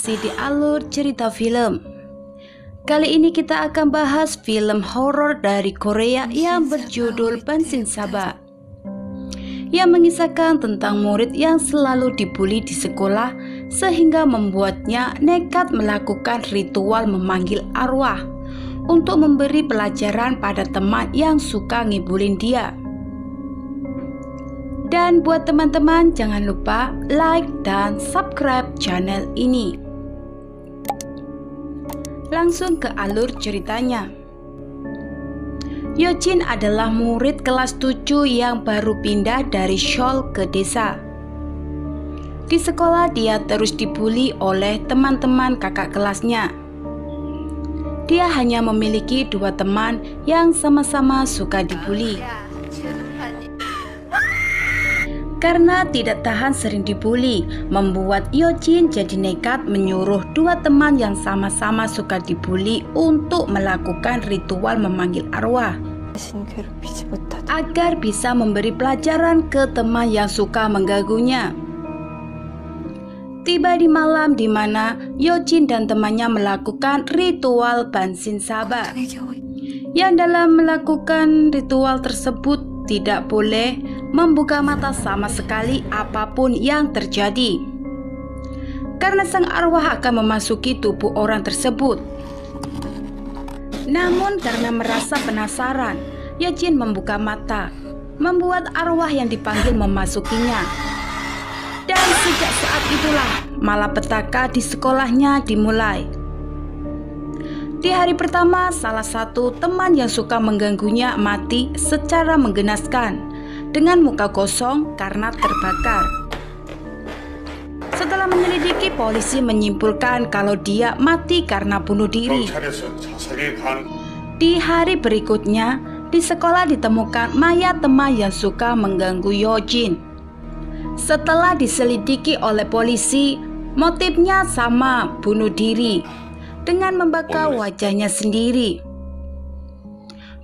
masih di alur cerita film. Kali ini kita akan bahas film horor dari Korea yang berjudul Bansinsaba, yang mengisahkan tentang murid yang selalu dibully di sekolah sehingga membuatnya nekat melakukan ritual memanggil arwah untuk memberi pelajaran pada teman yang suka ngibulin dia. Dan buat teman-teman, jangan lupa like dan subscribe channel ini. Langsung ke alur ceritanya. Yeojin adalah murid kelas 7 yang baru pindah dari Seoul ke desa. Di sekolah dia terus dibully oleh teman-teman kakak kelasnya. Dia hanya memiliki 2 teman yang sama-sama suka dibully. Karena tidak tahan sering dibully, membuat Yeojin jadi nekat menyuruh 2 teman yang sama-sama suka dibully untuk melakukan ritual memanggil arwah agar bisa memberi pelajaran ke teman yang suka mengganggunya. Tiba di malam di mana Yeojin dan temannya melakukan ritual Bansinsaba, yang dalam melakukan ritual tersebut tidak boleh membuka mata sama sekali apapun yang terjadi, karena sang arwah akan memasuki tubuh orang tersebut. Namun karena merasa penasaran, Yeojin membuka mata, membuat arwah yang dipanggil memasukinya. Dan sejak saat itulah malapetaka di sekolahnya dimulai. Di hari pertama, salah satu teman yang suka mengganggunya mati secara menggenaskan dengan muka kosong karena terbakar. Setelah menyelidiki, polisi menyimpulkan kalau dia mati karena bunuh diri. Di hari berikutnya, di sekolah ditemukan mayat teman yang suka mengganggu Yeojin. Setelah diselidiki oleh polisi, motifnya sama, bunuh diri dengan membakar wajahnya sendiri.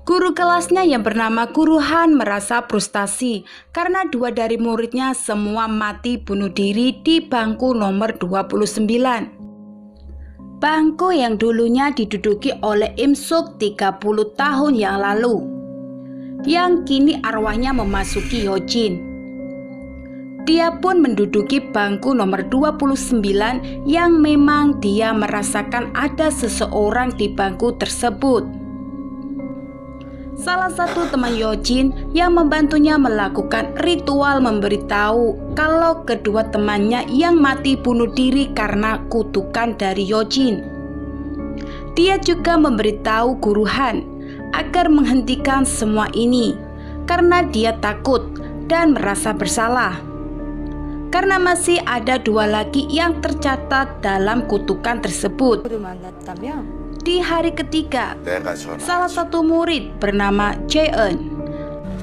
Guru kelasnya yang bernama Guru Han merasa frustasi karena 2 dari muridnya semua mati bunuh diri di bangku nomor 29. Bangku yang dulunya diduduki oleh Im Suk 30 tahun yang lalu, yang kini arwahnya memasuki Yeojin. Dia pun menduduki bangku nomor 29 yang memang dia merasakan ada seseorang di bangku tersebut. Salah satu teman Yeojin yang membantunya melakukan ritual memberitahu kalau kedua temannya yang mati bunuh diri karena kutukan dari Yeojin. Dia juga memberitahu Guru Han agar menghentikan semua ini karena dia takut dan merasa bersalah. Karena masih ada 2 lagi yang tercatat dalam kutukan tersebut. Di hari ketiga, salah satu murid bernama Jaeun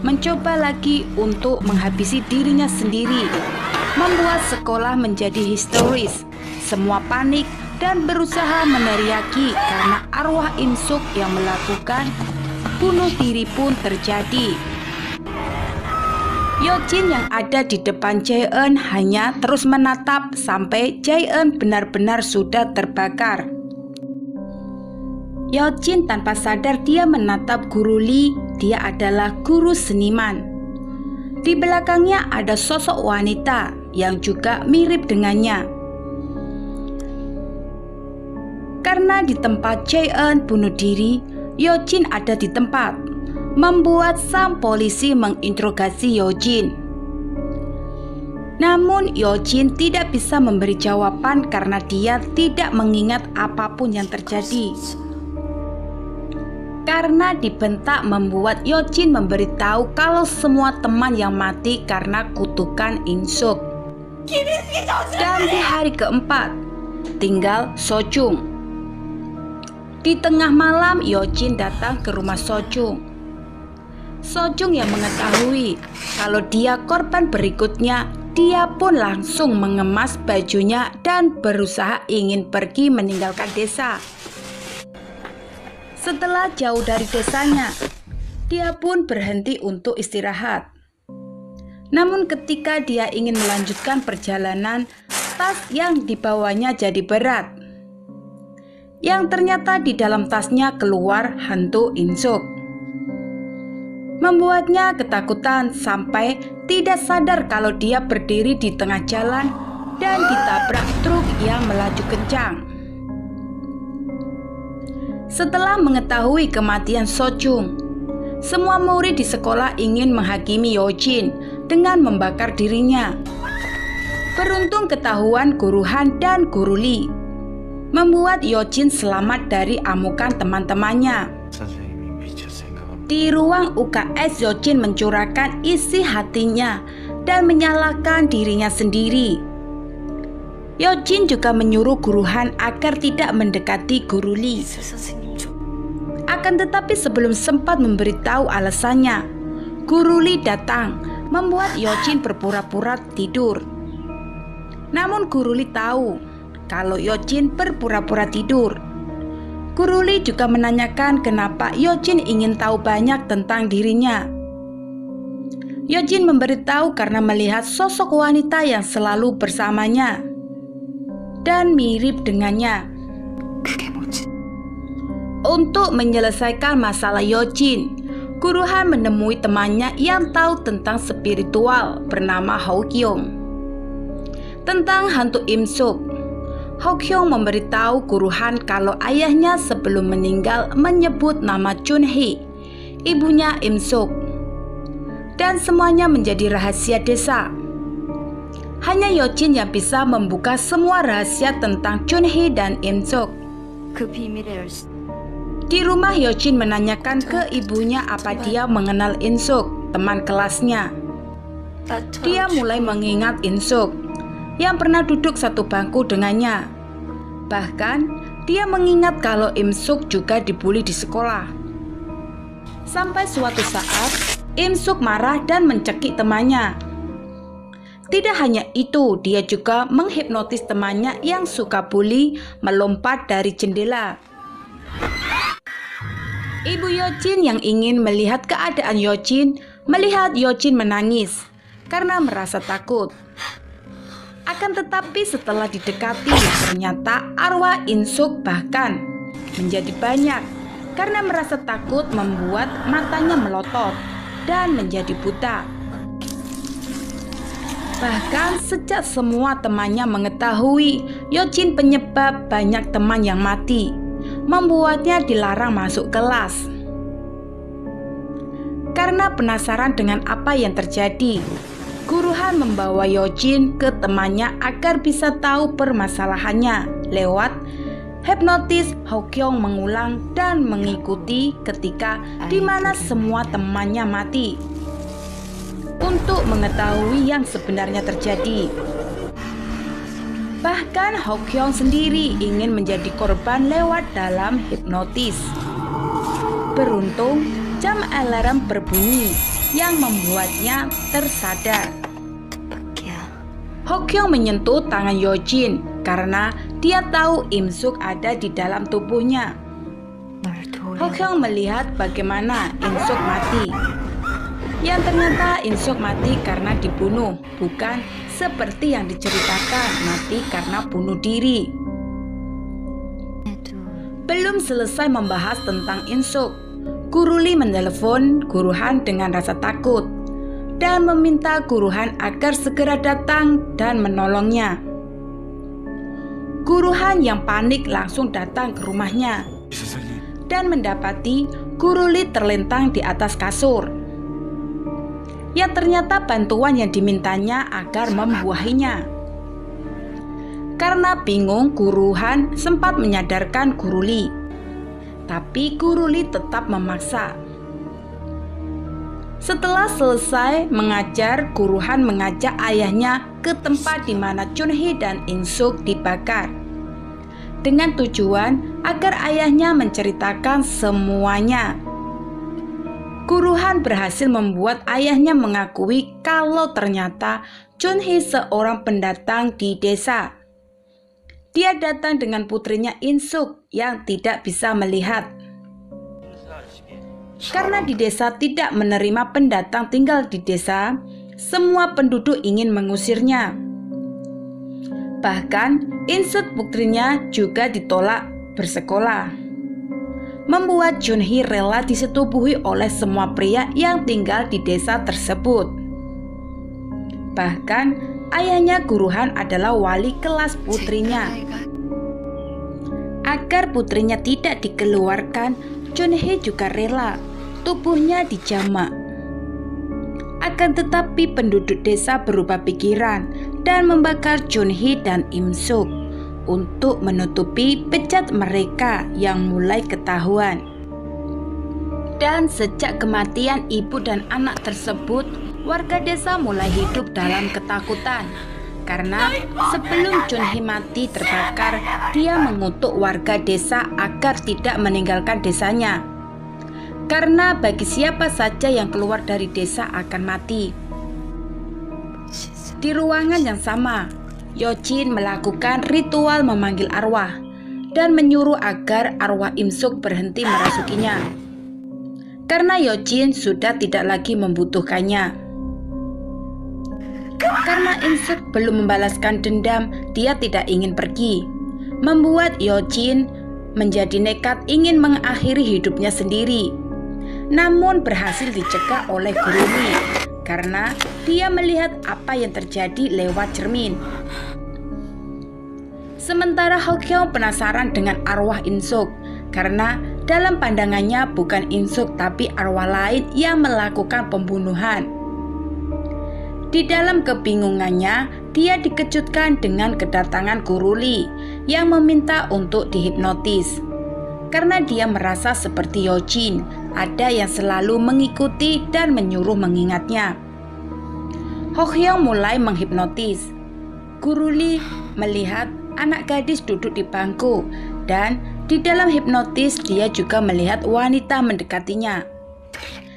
mencoba lagi untuk menghabisi dirinya sendiri, membuat sekolah menjadi histeris. Semua panik dan berusaha meneriaki karena arwah Im Suk yang melakukan bunuh diri pun terjadi. Yeojin yang ada di depan Jaeun hanya terus menatap sampai Jaeun benar-benar sudah terbakar. Yeojin tanpa sadar dia menatap Guru Lee, dia adalah guru seniman. Di belakangnya ada sosok wanita yang juga mirip dengannya. Karena di tempat Jaeun bunuh diri, Yeojin ada di tempat, membuat sang polisi menginterogasi Yeojin. Namun Yeojin tidak bisa memberi jawaban karena dia tidak mengingat apapun yang terjadi. Karena dibentak membuat Yeojin memberitahu kalau semua teman yang mati karena kutukan Im Suk. Dan di hari keempat, tinggal Sojung. Di tengah malam Yeojin datang ke rumah Sojung. Sojung yang mengetahui kalau dia korban berikutnya, dia pun langsung mengemas bajunya dan berusaha ingin pergi meninggalkan desa. Setelah jauh dari desanya, dia pun berhenti untuk istirahat. Namun ketika dia ingin melanjutkan perjalanan, tas yang dibawanya jadi berat. Yang ternyata di dalam tasnya keluar hantu Insuk. Membuatnya ketakutan sampai tidak sadar kalau dia berdiri di tengah jalan dan ditabrak truk yang melaju kencang. Setelah mengetahui kematian Sochung, semua murid di sekolah ingin menghakimi Yojin dengan membakar dirinya. Beruntung ketahuan Guru Han dan Guru Lee membuat Yojin selamat dari amukan teman-temannya. Di ruang UKS, Yojin mencurahkan isi hatinya dan menyalahkan dirinya sendiri. Yojin juga menyuruh Guru Han agar tidak mendekati Guru Lee. Akan tetapi sebelum sempat memberitahu alasannya, Guru Lee datang membuat Yojin berpura-pura tidur. Namun Guru Lee tahu kalau Yojin berpura-pura tidur. Guru Lee juga menanyakan kenapa Yojin ingin tahu banyak tentang dirinya. Yojin memberitahu karena melihat sosok wanita yang selalu bersamanya dan mirip dengannya. Untuk menyelesaikan masalah Yojin, Guru Han menemui temannya yang tahu tentang spiritual bernama Hokyong. Tentang hantu Imsuk, Hokyong memberitahu Guru Han kalau ayahnya sebelum meninggal menyebut nama Chunhee, ibunya Imsuk, dan semuanya menjadi rahasia desa. Hanya Yojin yang bisa membuka semua rahasia tentang Chunhee dan Imsuk. Di rumah, Yojin menanyakan ke ibunya apa dia mengenal Insuk, teman kelasnya. Dia mulai mengingat Insuk yang pernah duduk satu bangku dengannya. Bahkan dia mengingat kalau Imsuk juga dibully di sekolah. Sampai suatu saat Imsuk marah dan mencekik temannya. Tidak hanya itu, dia juga menghipnotis temannya yang suka bully melompat dari jendela. Ibu Yojin yang ingin melihat keadaan Yojin melihat Yojin menangis karena merasa takut. Akan tetapi setelah didekati, ternyata arwah Insuk bahkan menjadi banyak karena merasa takut membuat matanya melotot dan menjadi buta. Bahkan sejak semua temannya mengetahui Yojin penyebab banyak teman yang mati, membuatnya dilarang masuk kelas. Karena penasaran dengan apa yang terjadi, Guru Han membawa Yojin ke temannya agar bisa tahu permasalahannya. Lewat hipnotis, Hokyong mengulang dan mengikuti ketika di mana semua temannya mati untuk mengetahui yang sebenarnya terjadi. Bahkan Hokyong sendiri ingin menjadi korban lewat dalam hipnotis. Beruntung jam alarm berbunyi yang membuatnya tersadar. Hokyong menyentuh tangan Yojin karena dia tahu Imsuk ada di dalam tubuhnya. Hokyong melihat bagaimana Imsuk mati. Yang ternyata Insuk mati karena dibunuh, bukan seperti yang diceritakan mati karena bunuh diri. Belum selesai membahas tentang Insuk, Guru Lee menelepon Guru Han dengan rasa takut dan meminta Guru Han agar segera datang dan menolongnya. Guru Han yang panik langsung datang ke rumahnya dan mendapati Guru Lee terlentang di atas kasur. Yang ternyata bantuan yang dimintanya agar membuahinya. Karena bingung, Guru Han sempat menyadarkan Guru Lee, tapi Guru Lee tetap memaksa. Setelah selesai mengajar, Guru Han mengajak ayahnya ke tempat di mana Chunhee dan Insuk dibakar, dengan tujuan agar ayahnya menceritakan semuanya. Guru Han berhasil membuat ayahnya mengakui kalau ternyata Chunhee seorang pendatang di desa. Dia datang dengan putrinya Insuk yang tidak bisa melihat. Karena di desa tidak menerima pendatang tinggal di desa, semua penduduk ingin mengusirnya. Bahkan Insuk putrinya juga ditolak bersekolah, membuat Junhee rela disetubuhi oleh semua pria yang tinggal di desa tersebut. Bahkan ayahnya Guru Han adalah wali kelas putrinya. Agar putrinya tidak dikeluarkan, Junhee juga rela tubuhnya dijamak. Akan tetapi penduduk desa berubah pikiran dan membakar Junhee dan Imsuk untuk menutupi bejat mereka yang mulai ketahuan. Dan sejak kematian ibu dan anak tersebut, warga desa mulai hidup dalam ketakutan. Karena sebelum Junhee mati terbakar, dia mengutuk warga desa agar tidak meninggalkan desanya. Karena bagi siapa saja yang keluar dari desa akan mati. Di ruangan yang sama, Yeojin melakukan ritual memanggil arwah dan menyuruh agar arwah Imsuk berhenti merasukinya. Karena Yeojin sudah tidak lagi membutuhkannya. Karena Insuk belum membalaskan dendam, dia tidak ingin pergi, membuat Yeojin menjadi nekat ingin mengakhiri hidupnya sendiri. Namun berhasil dicegah oleh Guru Lee karena dia melihat apa yang terjadi lewat cermin. Sementara Hokyeong penasaran dengan arwah Insuk karena dalam pandangannya bukan Insuk tapi arwah lain yang melakukan pembunuhan. Di dalam kebingungannya, dia dikejutkan dengan kedatangan Guru Lee yang meminta untuk dihipnotis. Karena dia merasa seperti Yeojin, ada yang selalu mengikuti dan menyuruh mengingatnya. Hokyeong mulai menghipnotis. Guru Lee melihat anak gadis duduk di bangku dan di dalam hipnotis dia juga melihat wanita mendekatinya.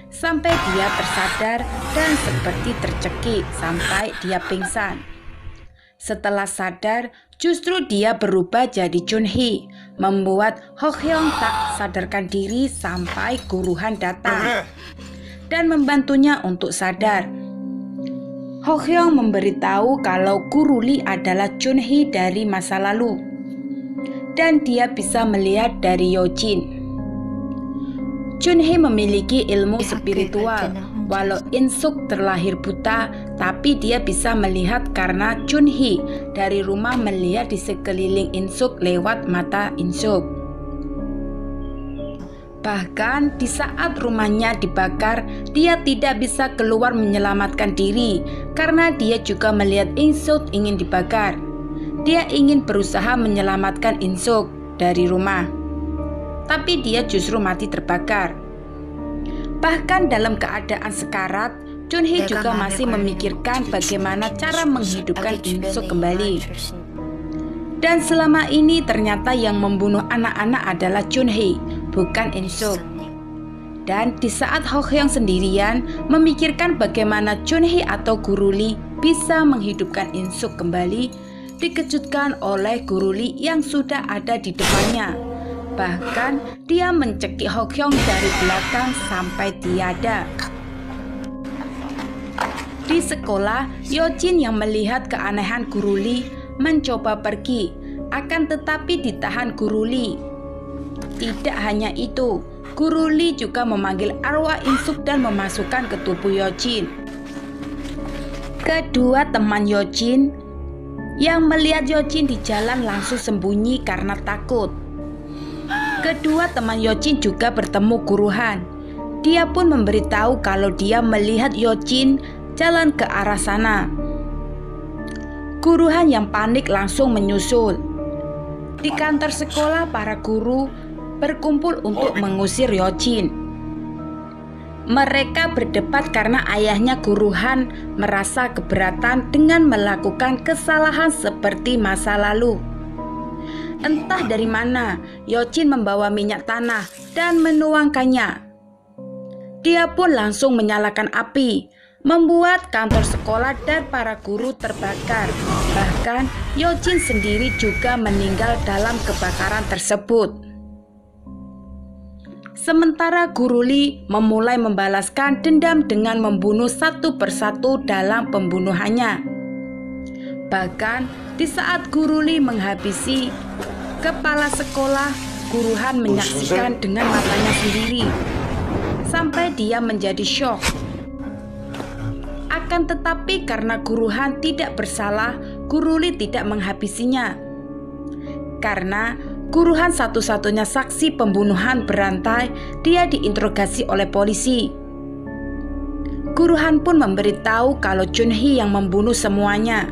Sampai dia tersadar dan seperti tercekik sampai dia pingsan. Setelah sadar, justru dia berubah jadi Junhee, membuat Hokyeong tak sadarkan diri sampai Guru Han datang dan membantunya untuk sadar. Hokyeong memberitahu kalau Guru Lee adalah Junhee dari masa lalu dan dia bisa melihat dari Yeojin. Junhee memiliki ilmu spiritual. Walau Insuk terlahir buta, tapi dia bisa melihat karena Junhee dari rumah melihat di sekeliling Insuk lewat mata Insuk. Bahkan di saat rumahnya dibakar, dia tidak bisa keluar menyelamatkan diri karena dia juga melihat Insuk ingin dibakar. Dia ingin berusaha menyelamatkan Insuk dari rumah, tapi dia justru mati terbakar. Bahkan dalam keadaan sekarat, Junhee juga masih memikirkan bagaimana cara menghidupkan Insuk kembali. Dan selama ini ternyata yang membunuh anak-anak adalah Junhee, bukan Insuk. Dan di saat Hokyeong sendirian memikirkan bagaimana Junhee atau Guru Lee bisa menghidupkan Insuk kembali, dikejutkan oleh Guru Lee yang sudah ada di depannya. Bahkan dia mencekik Hokyeong dari belakang sampai tiada. Di sekolah, Yeojin yang melihat keanehan Guru Lee mencoba pergi, akan tetapi ditahan Guru Lee. Tidak hanya itu, Guru Lee juga memanggil arwah Insuk dan memasukkan ke tubuh Yeojin. Kedua teman Yeojin yang melihat Yeojin di jalan langsung sembunyi karena takut. Kedua teman Yeojin juga bertemu Guru Han. Dia pun memberitahu kalau dia melihat Yeojin jalan ke arah sana. Guru Han yang panik langsung menyusul. Di kantor sekolah, para guru berkumpul untuk mengusir Yeojin. Mereka berdebat karena ayahnya Guru Han merasa keberatan dengan melakukan kesalahan seperti masa lalu. Entah dari mana, Yeojin membawa minyak tanah dan menuangkannya. Dia pun langsung menyalakan api, membuat kantor sekolah dan para guru terbakar. Bahkan Yeojin sendiri juga meninggal dalam kebakaran tersebut. Sementara Guru Lee memulai membalaskan dendam dengan membunuh satu persatu dalam pembunuhannya. Bahkan Di saat Guru Lee menghabisi kepala sekolah, Guru Han menyaksikan dengan matanya sendiri sampai dia menjadi syok. Akan tetapi karena Guru Han tidak bersalah, Guru Lee tidak menghabisinya. Karena Guru Han satu-satunya saksi pembunuhan berantai, dia diinterogasi oleh polisi. Guru Han pun memberitahu kalau Chun-hee yang membunuh semuanya.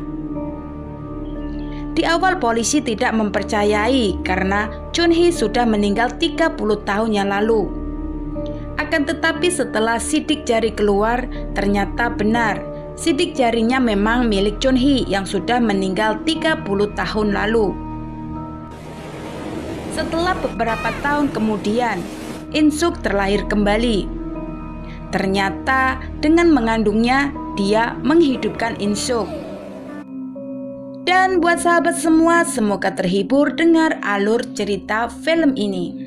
Di awal polisi tidak mempercayai karena Chun-hee sudah meninggal 30 tahun yang lalu. Akan tetapi setelah sidik jari keluar, ternyata benar. Sidik jarinya memang milik Chun-hee yang sudah meninggal 30 tahun lalu. Setelah beberapa tahun kemudian, In-suk terlahir kembali. Ternyata dengan mengandungnya, dia menghidupkan In-suk. Dan buat sahabat semua, semoga terhibur dengar alur cerita film ini.